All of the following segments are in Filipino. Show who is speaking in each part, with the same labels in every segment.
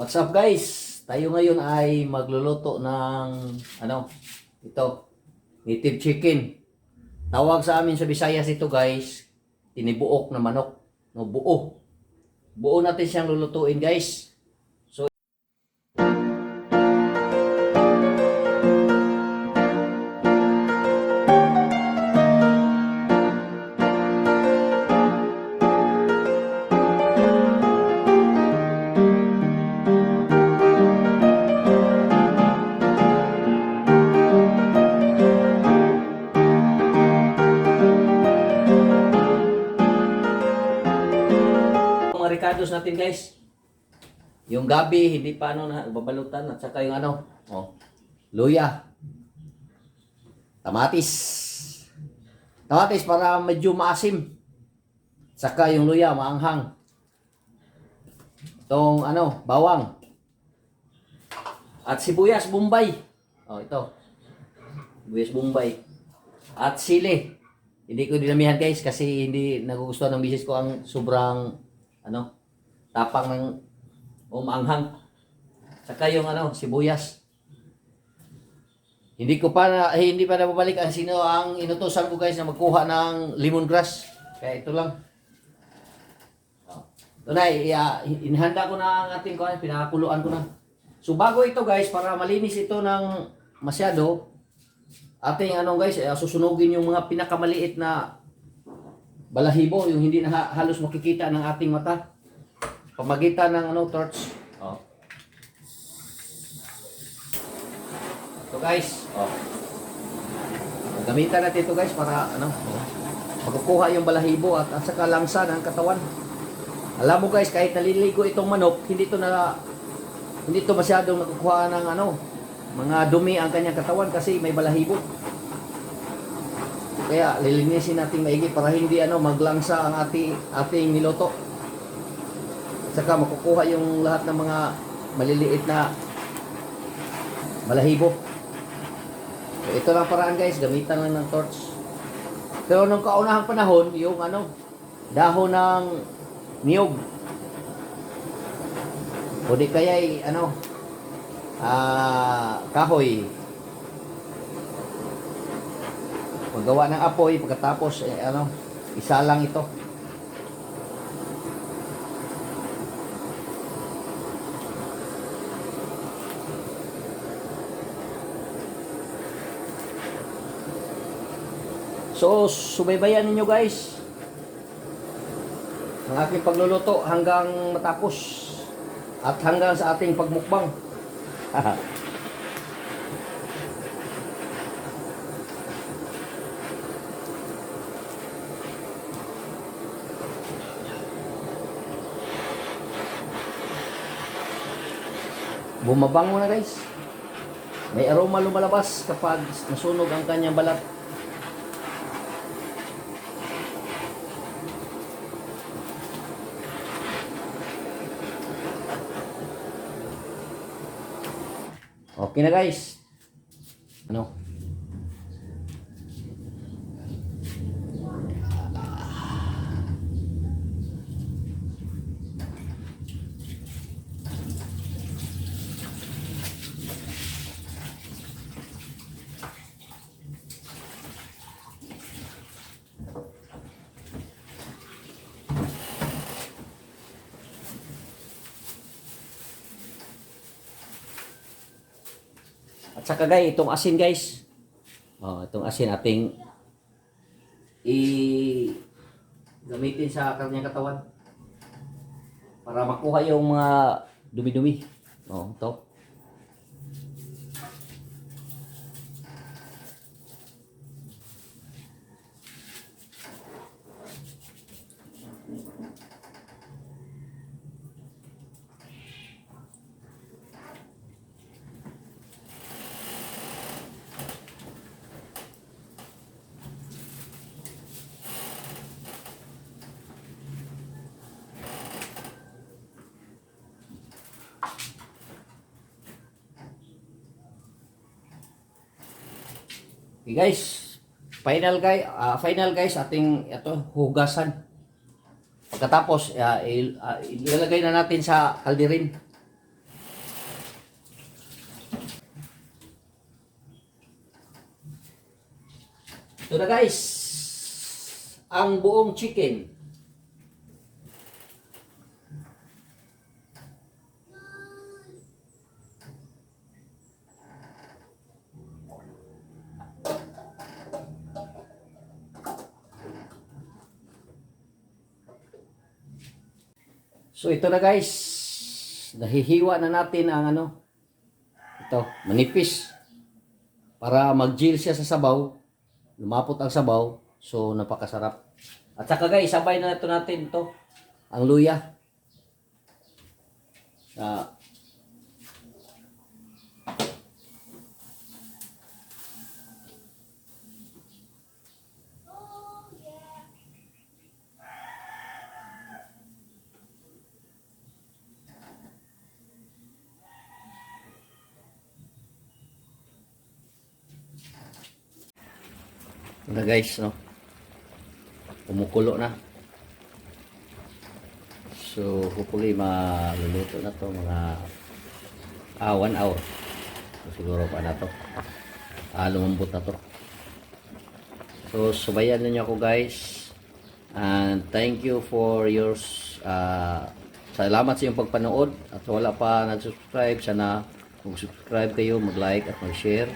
Speaker 1: What's up guys? Tayo ngayon ay magluluto ng ito, native chicken. Tawag sa amin sa Visayas ito guys, tinibuok na manok. No, buo. Buo natin siyang lulutuin guys. So mga ricados natin guys. Yung gabi hindi pa babalutan at saka yung luya. Kamatis. Kamatis para medyo maasim. Saka yung luya maanghang. Itong bawang. At sibuyas Bombay. Ito. Sibuyas Bombay. At sili. Hindi ko dinamihan guys kasi hindi nagugustuhan ng misis ko ang sobrang tapang ng umaanghang. Saka yung sibuyas. Hindi pa nababalik ang sino ang inutusan ko guys na magkuha ng lemongrass. Kaya ito lang. Ito na, inhanda ko na ang ating pinakakuluan ko na. So bago ito guys, para malinis ito ng masyado, ating susunugin yung mga pinakamaliit na balahibo, yung hindi na halos makikita ng ating mata. Pamagitan ng torch. Ito guys, gamitan natin ito guys para magkukuha yung balahibo at saka langsa ng katawan. Alam mo guys, kahit naliligo itong manok, hindi to masyadong nakukuha ng mga dumi ang kanyang katawan kasi may balahibo. Kaya lilinisin natin maigi para hindi maglangsa ang ating niluto. At saka makukuha yung lahat ng mga maliliit na balahibo. So, ito lang paraan guys, gamitan lang ng torch. Pero nung kaunahang panahon, yung dahon ng niyog. O di kaya kahoy. Paggawa ng apoy, pagkatapos isa lang ito. So, subaybayan ninyo guys ang aking pagluluto hanggang matapos at hanggang sa ating pagmukbang. Bumabango na guys. May aroma lumalabas kapag nasunog ang kanyang balat. Okay na guys. At saka guys, itong asin guys. Itong asin ating gamitin sa kanyang katawan para makuha yung mga dumi-dumi. Ito. Okay guys, final guys ating hugasan. Pagkatapos ilalagay na natin sa kalderin. Ito na guys, ang buong chicken. So ito na guys, nahihiwa na natin ang ito, manipis. Para mag-gel siya sa sabaw, lumapot ang sabaw, so napakasarap. At saka guys, sabay na ito natin ito, ang luya. Ito na guys, no? Kumukulo na. So, hopefully maluluto na to mga 1 hour. So, siguro pa na to. Lumambot na to. So, subayan ninyo ako guys. And thank you for your salamat sa iyong pagpanood. At wala pa nag-subscribe, sana mag-subscribe kayo, mag-like at mag-share.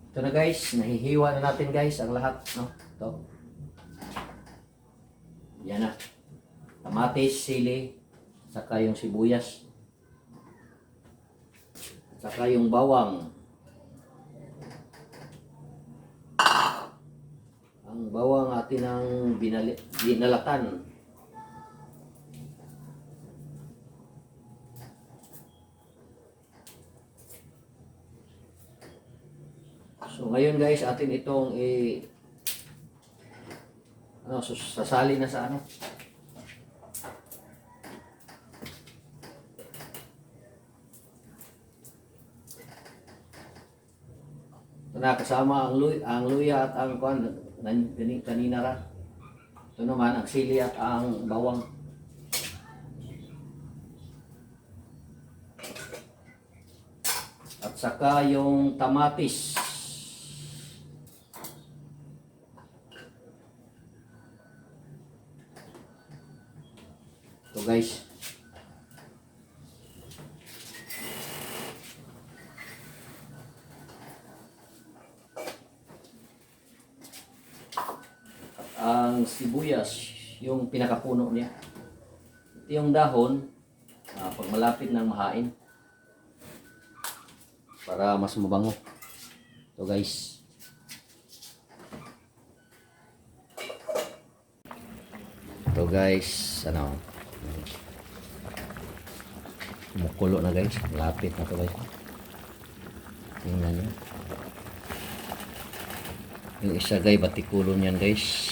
Speaker 1: Ito na guys, nahihiwa na natin guys ang lahat, no? Ito. Yan na. Kamatis, sili, saka yung sibuyas. Saka yung bawang. Ang bawang atin ang binalatan. So ngayon guys, atin itong sasali na sa Ito na kasama ang luya at ang kanina ra. Ito naman ang sili at ang bawang. At saka yung tamatis. Ito guys. Ang sibuyas, yung pinakapuno niya. Ito yung dahon, pag malapit ng mahain. Para mas mabango. Ito guys. Ito guys, kumukulo na guys, malapit na ito guys. Tingnan nyo. Yung isa guys, batikulon yan guys.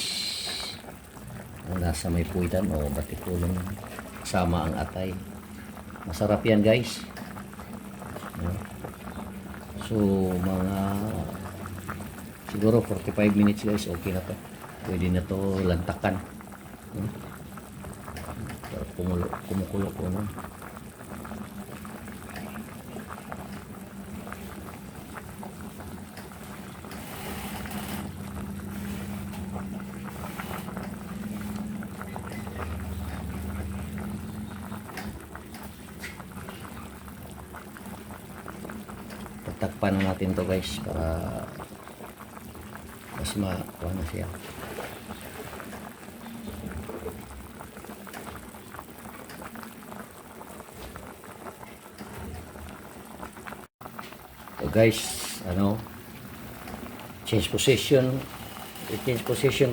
Speaker 1: Ang nasa may puwitan, batikulon. Kasama ang atay. Masarap yan guys. So mga siguro 45 minutes guys, okay na to. Pwede na to lantakan. Kumukulo ko na. Takpan na natin to guys para mas makuha na siya. So guys, change position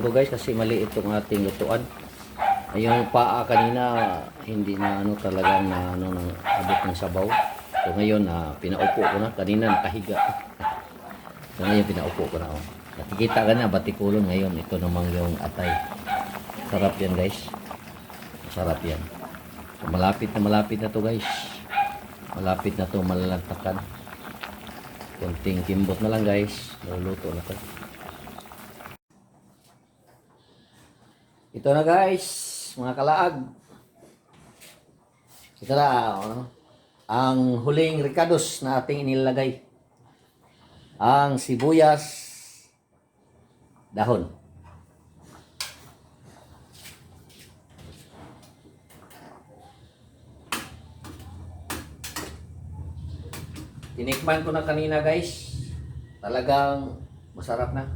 Speaker 1: ko guys kasi maliit itong ating lutuan. Yung paa kanina hindi na talagang nang abot ng sabaw. So ngayon pinaupo ko na, kanina nakahiga. So ngayon pinaupo ko na. Nakikita ka na batikulon ngayon, ito namang yung atay. Sarap yan guys. Sarap yan. So malapit na to guys. Malapit na to malalantakan. Konting kimbot na lang guys. Luluto na to. Ito na guys, mga kalaag. Ito na, ang huling ricados na ating inilagay. Ang sibuyas, dahon. Tinikman ko na kanina guys. Talagang masarap na.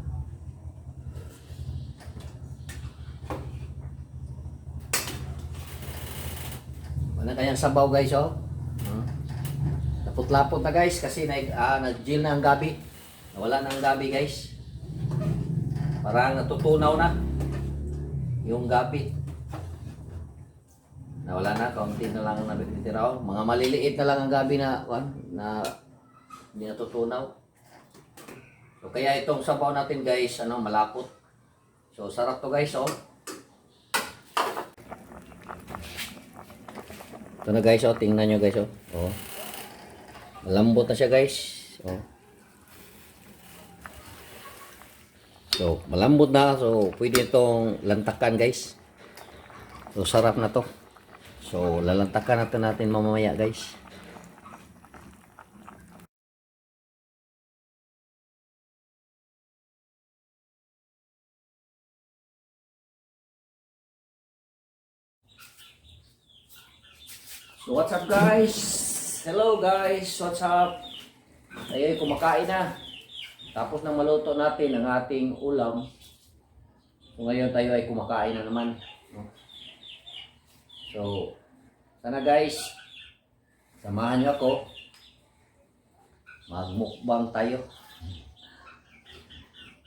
Speaker 1: Wala kayang sabaw guys oh. Lapot-lapot na guys kasi nag-gel na ang gabi. Nawala na ang gabi guys. Parang natutunaw na yung gabi. Nawala na, kaunti na lang ang nabitira. Mga maliliit na lang ang gabi na hindi natutunaw. So kaya itong sabaw natin guys, malapot. So sarap to guys oh. Ito na guys oh, tingnan nyo guys oh. Oh. Malambot na siya guys. Oh. So malambot na, so pwede itong lantakan guys. So sarap na to. So lalantakan natin mamaya guys. So what's up guys? Hello guys, what's up? Tayo ay kumakain na. Tapos nang maluto natin ang ating ulam. So ngayon tayo ay kumakain na naman. So sana guys, samahan niyo ako. Magmukbang tayo.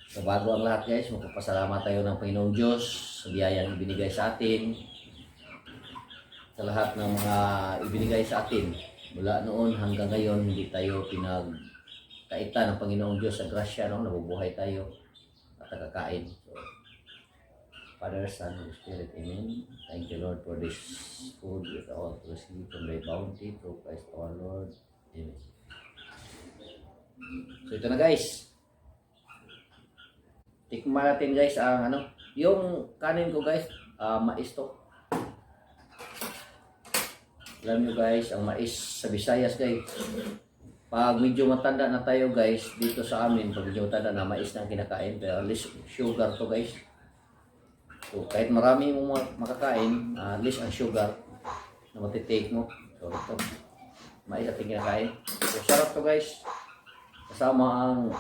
Speaker 1: So bago ang lahat guys, magpapasalamat tayo ng Panginoong Diyos sa biyayang ibinigay sa atin. Sa lahat ng mga ibinigay sa atin. Mula noon hanggang ngayon, hindi tayo pinagkaitan ng Panginoong Diyos sa grasya, no? Nabubuhay tayo at nakakain. So, Father, Son, Holy Spirit, Amen. Thank you, Lord, for this food with all to receive from thy bounty through Christ our Lord. Amen. So, ito na guys. Tikman natin guys ang yung kanin ko guys, mais to. Alam nyo guys, ang mais sa Visayas guys, pag medyo matanda na tayo guys, dito sa amin, pag medyo matanda na mais na kinakain, pero at least sugar to guys. So kahit marami mo makakain, at least ang sugar na matitake mo. So ito, mais ating kinakain. So sarap to guys. Kasama ang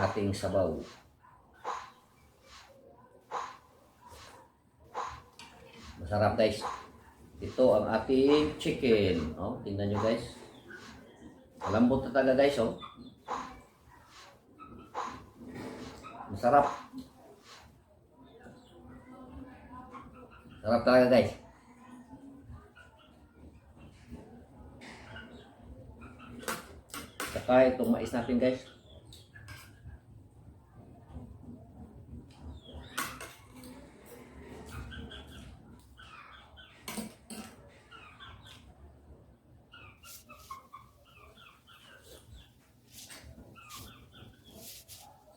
Speaker 1: ating sabaw. Masarap guys. Ito ang ating chicken. Oh, tingnan nyo guys. Malambot na talaga guys, oh. Masarap. Sarap talaga guys. Saka itong mais natin guys.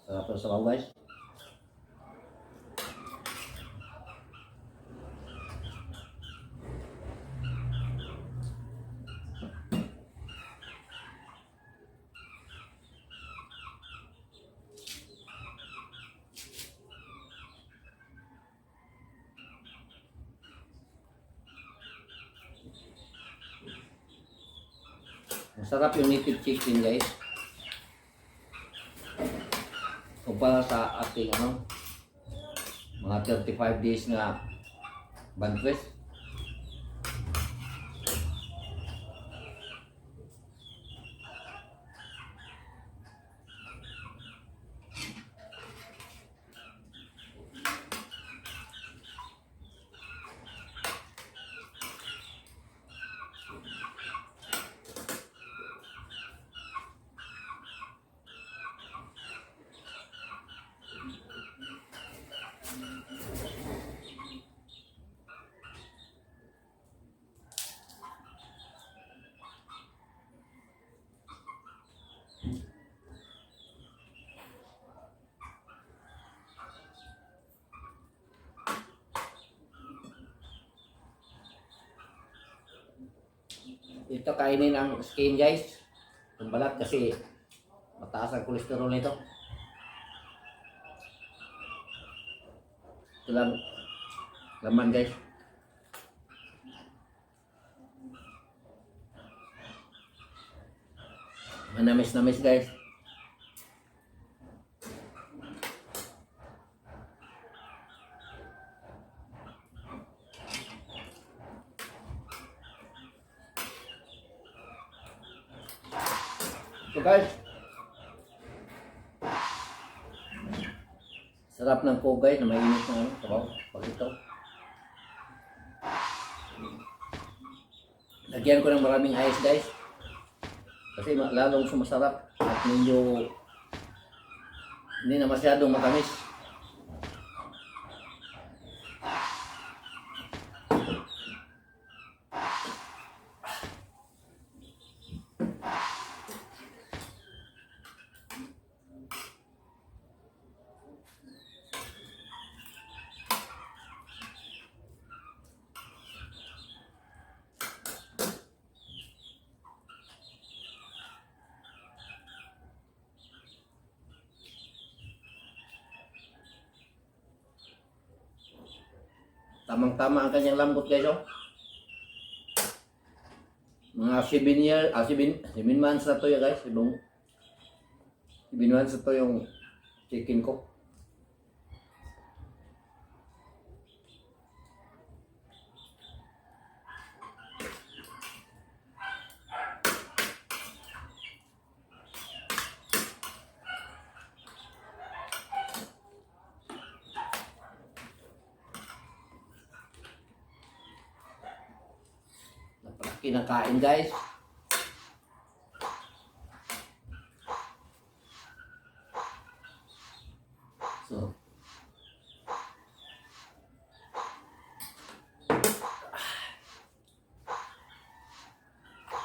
Speaker 1: Sarap ng sabaw guys. Masarap yung native chicken guys. Kumpara sa ating mga 35 days na banquet. Ito kainin ang skin guys. Yung balat kasi mataas ang kolesterol nito. Ito lang laman guys. Manamis-namis guys. So guys, sarap ng coke guys na mainit na ano, sabaw, pag ito. Lagyan ko ng maraming ice guys. Kasi lalong sumasarap at medyo hindi na masyadong matamis. Tamang-tama ang kanyang lambot guys oh. Mga 7 months na to ya guys. 7 months na to yung chicken ko. Kinakain guys. So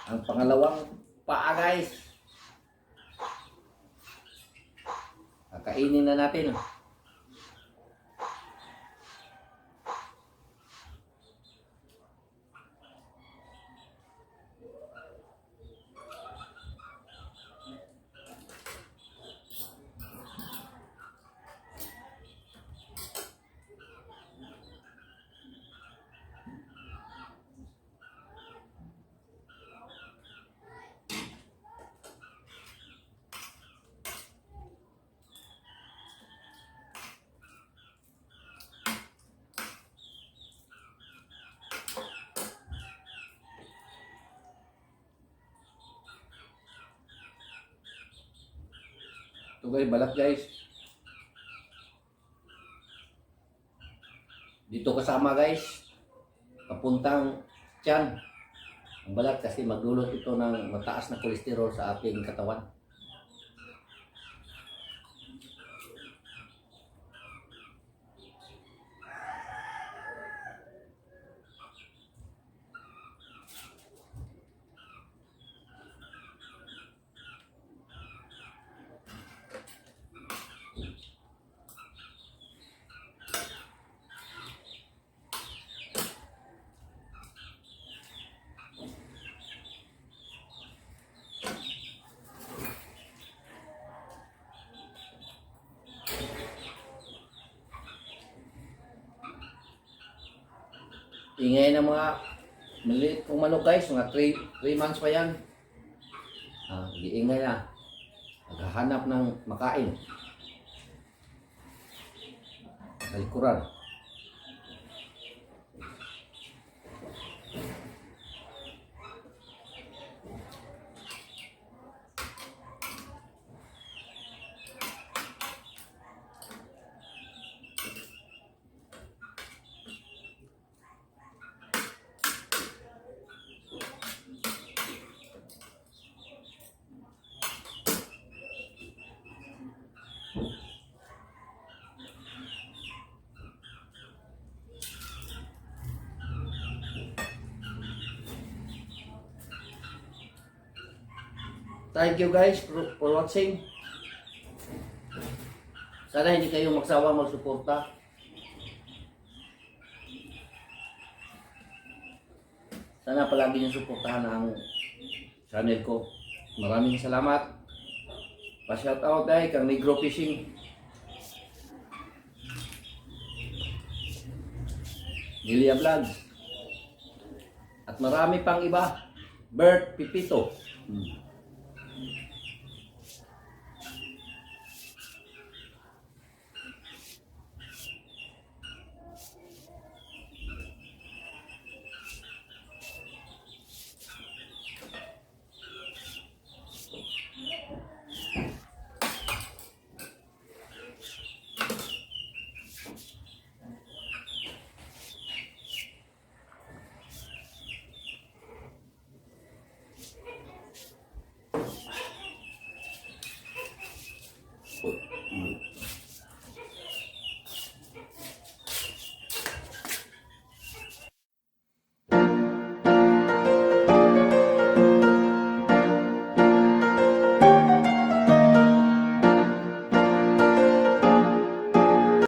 Speaker 1: ang pangalawang paa guys. Kakainin na natin. Ito guys, balat guys. Dito kasama guys, papuntang tiyan. Ang balat kasi magdulot ito ng mataas na kolesterol sa ating katawan. Ingay ng mga maliit kong manok guys, mga 3 months pa yan. Iingay na. Naghahanap ng makain. Nalikuran. Thank you guys for watching. Sana hindi kayo magsawa magsuporta. Sana palagi niyo suportahan ang channel ko. Maraming salamat. Pa-shout out kay Kang Negro Fishing. Lilia Vlogs. At marami pang iba. Bert Pipito.